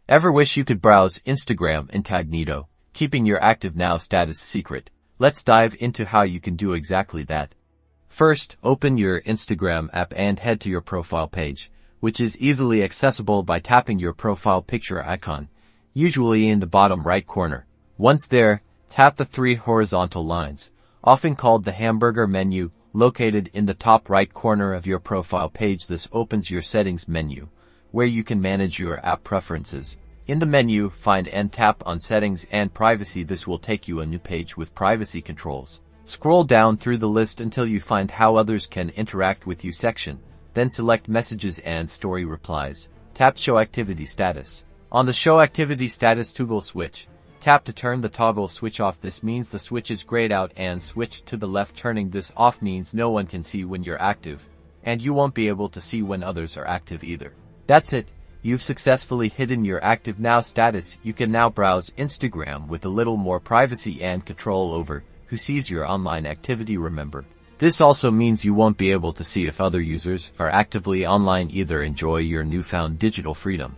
Ever wish you could browse Instagram incognito, keeping your Active Now status secret? Let's dive into how you can do exactly that. First, open your Instagram app and head to your profile page, which is easily accessible by tapping your profile picture icon, usually in the bottom right corner. Once there, tap the three horizontal lines, often called the hamburger menu, located in the top right corner of your profile page. This opens your settings menu, where you can manage your app preferences. In the menu, find and tap on Settings and Privacy. This will take you a new page with privacy controls. Scroll down through the list until you find How Others Can Interact with You section, then select Messages and Story Replies. Tap Show Activity Status. On the Show Activity Status toggle switch, tap to turn the toggle switch off. This means the switch is grayed out and switched to the left. Turning this off means no one can see when you're active, and you won't be able to see when others are active either. That's it. You've successfully hidden your Active Now status. You can now browse Instagram with a little more privacy and control over who sees your online activity. Remember, this also means you won't be able to see if other users are actively online either. Enjoy your newfound digital freedom.